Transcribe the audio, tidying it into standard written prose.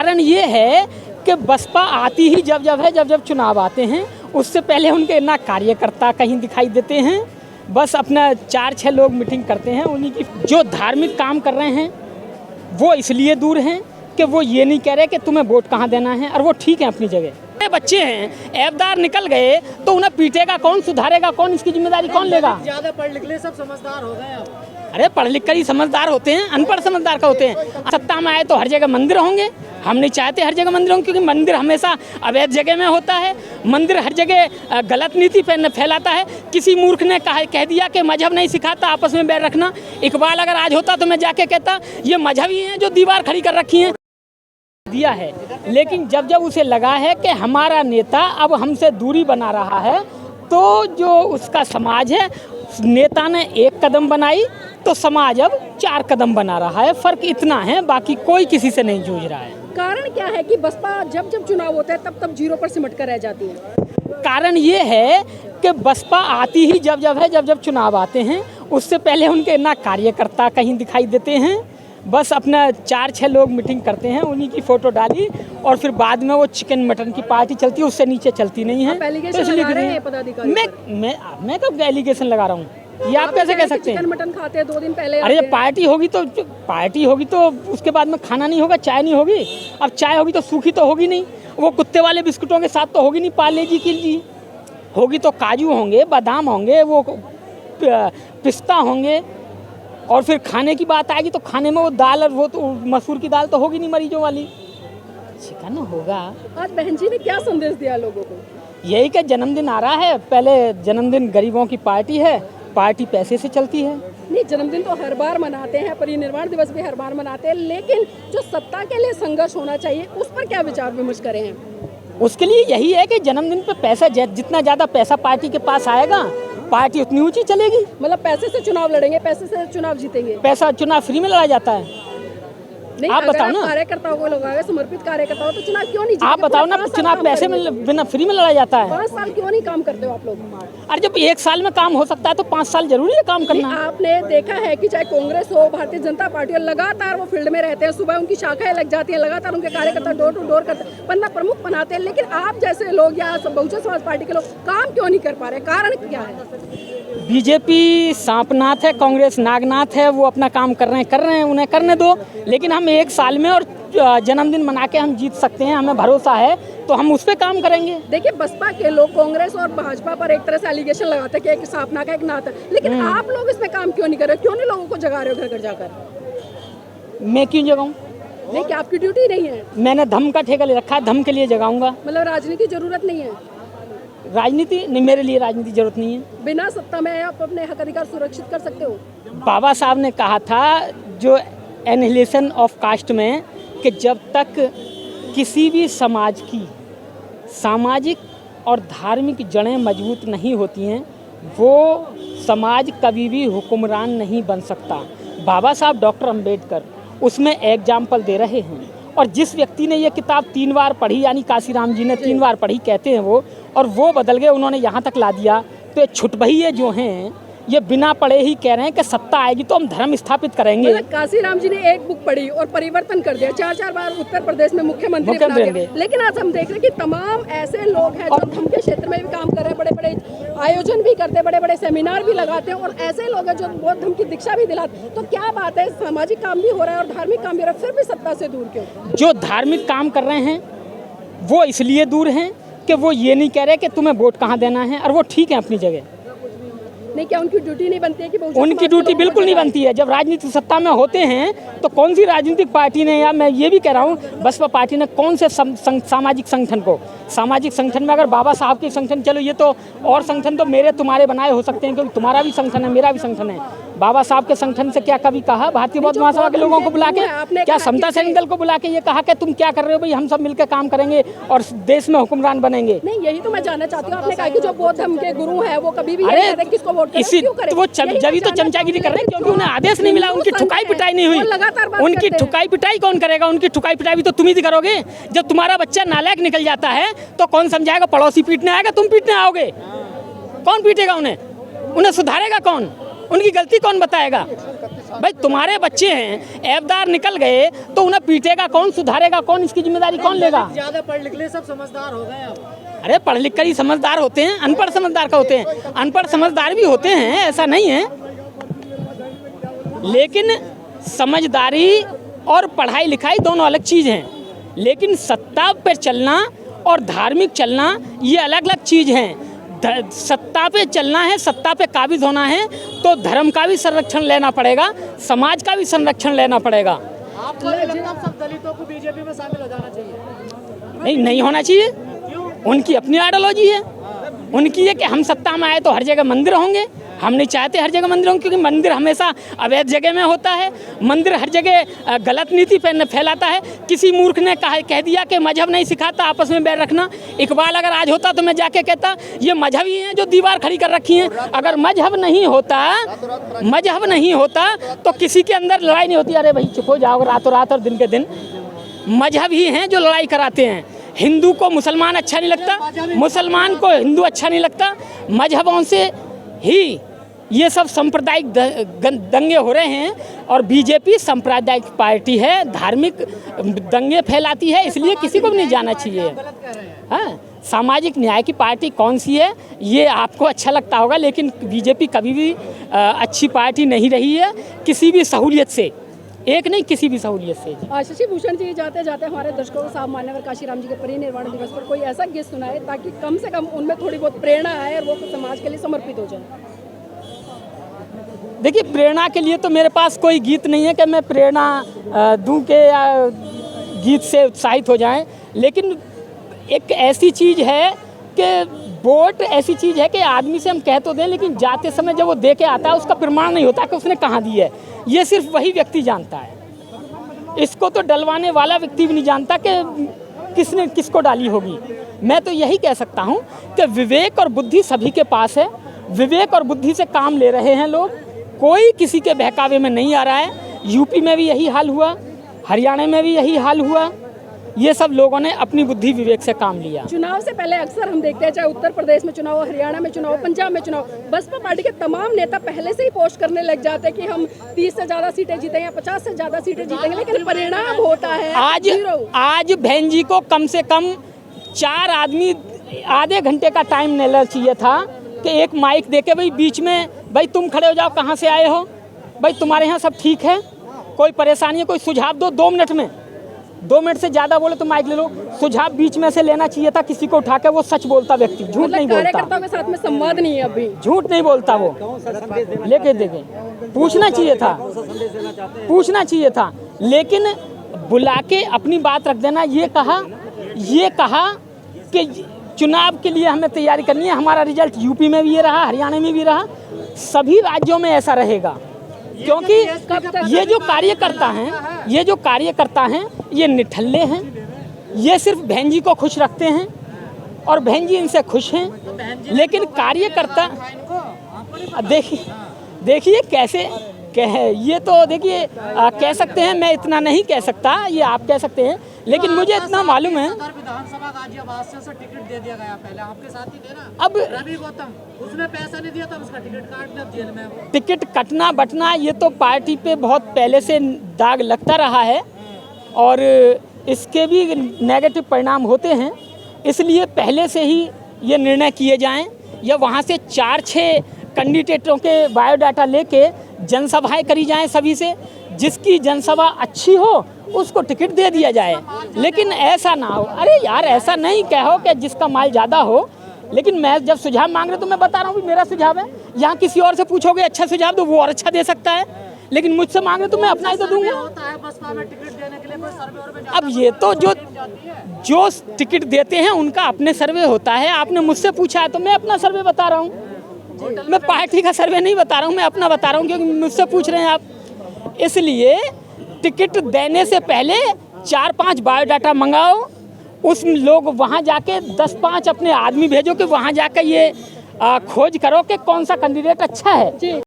कारण ये है कि बसपा आती ही जब चुनाव आते हैं, उससे पहले उनके ना कार्यकर्ता कहीं दिखाई देते हैं। बस अपना 4-6 लोग मीटिंग करते हैं। उन्हीं की जो धार्मिक काम कर रहे हैं वो इसलिए दूर हैं कि वो ये नहीं कह रहे कि तुम्हें वोट कहाँ देना है, और वो ठीक है अपनी जगह। बच्चे हैं, ऐबदार निकल गए तो उन्हें पीटेगा कौन, सुधारेगा कौन, इसकी जिम्मेदारी कौन लेगा? ज्यादा पढ़ लिख ले, सब समझदार हो गए अब। अरे पढ़ लिख कर ही समझदार होते हैं, अनपढ़ समझदार का होते हैं। सत्ता में आए तो हर जगह मंदिर होंगे, हम नहीं चाहते हर जगह मंदिर होंगे, क्योंकि मंदिर हमेशा अवैध जगह में होता है। मंदिर हर जगह गलत नीति फैलाता है। किसी मूर्ख ने कह दिया कि मजहब नहीं सिखाता आपस में बैर रखना। इकबाल अगर आज होता तो मैं जाके कहता ये मजहबी हैं जो दीवार खड़ी कर रखी हैं, दिया है। लेकिन जब उसे लगा है कि हमारा नेता अब हमसे दूरी बना रहा है, तो जो उसका समाज है, नेता ने 1 कदम बनाई तो समाज अब 4 कदम बना रहा है। फर्क इतना है, बाकी कोई किसी से नहीं जूझ रहा है। कारण क्या है कि बसपा जब चुनाव होता है तब 0 पर सिमट कर रह जाती है? कारण ये है कि बसपा आती ही जब चुनाव आते हैं, उससे पहले उनके ना कार्यकर्ता कहीं दिखाई देते हैं। बस अपना 4-6 लोग मीटिंग करते हैं, उन्हीं की फोटो डाली, और फिर बाद में वो चिकन मटन की पार्टी चलती है, उससे नीचे चलती नहीं है। तो इसलिए मैं कब एलिगेशन लगा रहा हूँ? ये आप कैसे कह सकते हैं? चिकन मटन खाते हैं 2 दिन पहले। अरे पार्टी होगी तो उसके बाद में खाना नहीं होगा, चाय नहीं होगी। अब चाय होगी तो सूखी तो होगी नहीं, वो कुत्ते वाले बिस्कुटों के साथ तो होगी नहीं। पार्ले जी की जी होगी तो काजू होंगे, बादाम होंगे, वो पिस्ता होंगे। और फिर खाने की बात आएगी तो खाने में वो दाल, और वो तो मसूर की दाल तो होगी नहीं मरीजों वाली, चिकन होगा। आज बहन जी ने क्या संदेश दिया लोगों को? यही कि जन्मदिन आ रहा है, पहले जन्मदिन गरीबों की पार्टी है, पार्टी पैसे से चलती है। नहीं, जन्मदिन तो हर बार मनाते हैं, परिनिर्वाण दिवस भी हर बार मनाते हैं, लेकिन जो सत्ता के लिए संघर्ष होना चाहिए उस पर क्या विचार विमर्श करें हैं? उसके लिए यही है कि जन्मदिन पे पैसा, जितना ज़्यादा पैसा पार्टी के पास आएगा, पार्टी उतनी ऊंची चलेगी। मतलब पैसे से चुनाव लड़ेंगे, पैसे से चुनाव जीतेंगे? पैसा चुनाव फ्री में लड़ा जाता है? नहीं, आप बताओ ना। कार्यकर्ताओं को लगाए, समर्पित कार्यकर्ताओं तो चुनाव क्यों नहीं जीते? आप बताओ ना, चुनाव पैसे में बिना फ्री में लड़ा जाता है? 5 साल क्यों नहीं काम करते हो आप लोग? अरे जब 1 साल में काम हो सकता है तो 5 साल जरूरी है काम करना। आपने देखा है कि चाहे कांग्रेस हो, भारतीय जनता पार्टी हो, लगातार वो फील्ड में रहते हैं। सुबह उनकी शाखाएं लग जाती हैं, लगातार उनके कार्यकर्ता डोर टू डोर करते हैं, पन्ना प्रमुख बनाते हैं। लेकिन आप जैसे लोग या बहुजन समाज पार्टी के लोग काम क्यों नहीं कर पा रहे? कारण क्या है? बीजेपी सांपनाथ है, कांग्रेस नागनाथ है, वो अपना काम कर रहे हैं, उन्हें करने दो। लेकिन हम 1 साल में और जन्मदिन मना के हम जीत सकते हैं, हमें भरोसा है, तो हम उस पर काम करेंगे। देखिए, बसपा के लोग कांग्रेस और भाजपा पर एक तरह से एलिगेशन लगाते हैं कि एक स्थापना का एक नाथ है, लेकिन आप लोग इसमें काम क्यों नहीं कर रहे? क्यों नहीं लोगों को जगा रहे हो घर घर जाकर? मैं क्यों जगाऊं? नहीं, क्या आपकी ड्यूटी नहीं है? मैंने धम का ठेका ले रखा है, धम के लिए जगाऊंगा। मतलब राजनीति जरूरत नहीं है? राजनीति नहीं, मेरे लिए राजनीति जरूरत नहीं है। बिना सत्ता में आप अपने हक अधिकार सुरक्षित कर सकते हो? बाबा साहब ने कहा था जो एनिहिलेशन ऑफ कास्ट में, कि जब तक किसी भी समाज की सामाजिक और धार्मिक जड़ें मजबूत नहीं होती हैं, वो समाज कभी भी हुक्मरान नहीं बन सकता। बाबा साहब डॉक्टर अंबेडकर उसमें एग्जाम्पल दे रहे हैं। और जिस व्यक्ति ने ये किताब 3 बार पढ़ी, यानी काशीराम जी ने 3 बार पढ़ी कहते हैं वो, और वो बदल गए, उन्होंने यहाँ तक ला दिया, तो ये छुटभइये जो हैं ये बिना पढ़े ही कह रहे हैं कि सत्ता आएगी तो हम धर्म स्थापित करेंगे। मतलब काशीराम जी ने एक बुक पढ़ी और परिवर्तन कर दिया, 4 बार उत्तर प्रदेश में मुख्यमंत्री बना दिया। लेकिन आज हम देख रहे हैं कि तमाम ऐसे लोग हैं जो धर्म के क्षेत्र में भी काम कर रहे हैं, बड़े-बड़े आयोजन भी करते हैं, बड़े-बड़े सेमिनार भी लगाते हैं, और ऐसे लोग हैं जो बौद्ध धर्म की दीक्षा भी दिलाते। तो क्या बात है, सामाजिक काम भी हो रहा है और धार्मिक काम भी हो रहा है, फिर भी सत्ता से दूर क्यों? जो धार्मिक काम कर रहे हैं वो इसलिए दूर हैं कि वो ये नहीं कह रहे कि तुम्हें वोट कहाँ देना है, और वो ठीक है अपनी जगह। नहीं, क्या उनकी ड्यूटी नहीं बनती है कि उनकी ड्यूटी बिल्कुल नहीं बनती है। जब राजनीतिक सत्ता में होते हैं तो कौन सी राजनीतिक पार्टी ने, या मैं ये भी कह रहा हूँ बसपा पार्टी ने, कौन से सामाजिक संगठन में, अगर बाबा साहब के संगठन, चलो ये तो और संगठन तो मेरे तुम्हारे बनाए हो सकते हैं, क्योंकि तुम्हारा भी संगठन है, मेरा भी संगठन है। बाबा साहब के संगठन से क्या कभी कहा भारतीय बौद्ध महासभा के लोगों को बुला के, क्या समता सैनिक दल को बुला के ये कहा कि तुम क्या कर रहे हो भाई, हम सब मिलकर काम करेंगे और देश में हुक्मरान बनेंगे? नहीं, यही तो मैं जानना चाहती हूँ। आपने कहा कि जो बौद्ध धर्म के गुरु हैं वो कभी भी किसको वोट करें, क्यों करें? वो जब तो चमचागिरी कर रहे हैं, क्योंकि उन्हें आदेश नहीं मिला, उनकी ठुकाई पिटाई नहीं हुई। उनकी ठुकाई पिटाई कौन करेगा? उनकी ठुकाई पिटाई भी तो तुम ही करोगे। जब तुम्हारा बच्चा नालायक निकल जाता है तो कौन समझाएगा? पड़ोसी पीटने आएगा, तुम पीटने आओगे? कौन पीटेगा उन्हें? उन्हें सुधारेगा कौन? उनकी गलती कौन बताएगा? भाई तुम्हारे बच्चे हैं, ऐबदार निकल गए तो उन्हें पीटेगा कौन, सुधारेगा कौन, इसकी जिम्मेदारी कौन लेगा? ज्यादा पढ़ लिख ले सब समझदार हो गए अब। अरे पढ़ लिख कर ही समझदार होते हैं, अनपढ़ समझदार का होते हैं, अनपढ़ समझदार भी होते हैं, ऐसा नहीं है। लेकिन समझदारी और पढ़ाई लिखाई दोनों अलग चीज़ हैं। लेकिन सत्ता पर चलना और धार्मिक चलना ये अलग अलग चीज़ हैं। सत्ता पे चलना है, सत्ता पे काबिज होना है तो धर्म का भी संरक्षण लेना पड़ेगा, समाज का भी संरक्षण लेना पड़ेगा। आपको नहीं लगता सब दलितों को बीजेपी में शामिल हो जाना चाहिए? नहीं होना चाहिए। उनकी अपनी आइडियोलॉजी है, उनकी है कि हम सत्ता में आए तो हर जगह मंदिर होंगे। हम नहीं चाहते हर जगह मंदिर होंगे, क्योंकि मंदिर हमेशा अवैध जगह में होता है। मंदिर हर जगह गलत नीति फैलाता है। किसी मूर्ख ने कह दिया कि मजहब नहीं सिखाता आपस में बैर रखना। इकबाल अगर आज होता तो मैं जाके कहता ये मजहब ही हैं जो दीवार खड़ी कर रखी हैं। अगर मजहब नहीं होता तो किसी के अंदर लड़ाई नहीं होती। अरे भाई चुप हो जाओ, रातों रात और दिन के दिन मजहब ही हैं जो लड़ाई कराते हैं। हिंदू को मुसलमान अच्छा नहीं लगता, मुसलमान को हिंदू अच्छा नहीं लगता। मजहबों से ही ये सब सांप्रदायिक दंगे हो रहे हैं। और बीजेपी सांप्रदायिक पार्टी है, धार्मिक दंगे फैलाती है, इसलिए किसी को भी नहीं जाना चाहिए। हाँ, सामाजिक न्याय की पार्टी कौन सी है ये आपको अच्छा लगता होगा, लेकिन बीजेपी कभी भी अच्छी पार्टी नहीं रही है किसी भी सहूलियत से, एक नहीं किसी भी सहूलियत से। शशि भूषण जी जाते जाते हमारे दर्शकों को साहब मान्यवर काशीराम जी के परिनिर्वाण दिवस पर कोई ऐसा गीत सुनाए ताकि कम से कम उनमें थोड़ी बहुत प्रेरणा आए और वो समाज के लिए समर्पित हो जाए। देखिए, प्रेरणा के लिए तो मेरे पास कोई गीत नहीं है कि मैं प्रेरणा दूं के गीत से उत्साहित हो जाएं। लेकिन एक ऐसी चीज़ है कि वोट ऐसी चीज़ है कि आदमी से हम कह तो दें, लेकिन जाते समय जब वो दे के आता है उसका प्रमाण नहीं होता कि उसने कहाँ दी है। ये सिर्फ वही व्यक्ति जानता है। इसको तो डलवाने वाला व्यक्ति भी नहीं जानता कि किसने किसको डाली होगी। मैं तो यही कह सकता हूँ कि विवेक और बुद्धि सभी के पास है। विवेक और बुद्धि से काम ले रहे हैं लोग, कोई किसी के बहकावे में नहीं आ रहा है। यूपी में भी यही हाल हुआ, हरियाणा में भी यही हाल हुआ। ये सब लोगों ने अपनी बुद्धि विवेक से काम लिया। चुनाव से पहले अक्सर हम देखते हैं, चाहे उत्तर प्रदेश में चुनाव, हरियाणा में चुनाव, पंजाब में चुनाव, बसपा पार्टी के तमाम नेता पहले से ही पोस्ट करने लग जाते हैं कि हम 30 से ज़्यादा सीटें जीतेंगे या 50 से ज़्यादा सीटें जीतेंगे, लेकिन परिणाम होता है आज बहन जी को कम से कम 4 आदमी आधे घंटे का टाइम लेना चाहिए था कि एक माइक देके भाई बीच में, भाई तुम खड़े हो जाओ, कहाँ से आए हो, भाई तुम्हारे यहाँ सब ठीक है, कोई परेशानी है, कोई सुझाव दो। 2 मिनट में, 2 मिनट से ज़्यादा बोले तो माइक ले लो। सुझाव बीच में से लेना चाहिए था किसी को उठा के। वो सच बोलता व्यक्ति, झूठ नहीं बोलता। कार्यकर्ताओं के साथ में संवाद नहीं है, अभी झूठ नहीं बोलता वो। लेके देखे पूछना चाहिए था, लेकिन बुला के अपनी बात रख देना। ये कहा कि चुनाव के लिए हमें तैयारी करनी है। हमारा रिजल्ट यूपी में भी ये रहा, हरियाणा में भी रहा, सभी राज्यों में ऐसा रहेगा। क्योंकि ये जो कार्यकर्ता हैं ये निठल्ले हैं। ये सिर्फ बहन जी को खुश रखते हैं और बहन जी इनसे खुश हैं। लेकिन कार्यकर्ता देखिए कैसे ये तो देखिए कह सकते हैं, मैं इतना नहीं कह सकता, ये आप कह सकते हैं, लेकिन मुझे इतना मालूम है। विधानसभा गाजियाबाद से टिकट दे दिया गया, पहले आपके साथ ही थे ना। अब रवि गौतम, उसने पैसा नहीं दिया था, उसका टिकट काट दिया, जेल में। टिकट कटना बटना ये तो पार्टी पे बहुत पहले से दाग लगता रहा है और इसके भी नेगेटिव परिणाम होते हैं। इसलिए पहले से ही ये निर्णय किए जाएं या वहाँ से 4-6 कैंडिडेटों के बायोडाटा लेके जनसभाएं करी जाएं सभी से। जिसकी जनसभा अच्छी हो उसको टिकट दे दिया जाए। लेकिन ऐसा ना हो, अरे यार ऐसा नहीं कहो कि जिसका माल ज़्यादा हो। लेकिन मैं जब सुझाव मांग रहे तो मैं बता रहा हूँ मेरा सुझाव है। यहाँ किसी और से पूछोगे अच्छा सुझाव तो वो और अच्छा दे सकता है, लेकिन मुझसे मांग रहे तो मैं अपना ही तो दूंगा। अब ये तो जो टिकट देते हैं उनका अपने सर्वे होता है। आपने मुझसे पूछा है तो मैं अपना सर्वे बता रहा हूँ। मैं पार्टी का सर्वे नहीं बता रहा हूँ, मैं अपना बता रहा हूँ, क्योंकि मुझसे पूछ रहे हैं आप। इसलिए टिकट देने से पहले 4-5 बायोडाटा मंगाओ। उस लोग वहाँ जाके 10-5 अपने आदमी भेजो कि वहाँ जाकर ये खोज करो कि कौन सा कैंडिडेट अच्छा है।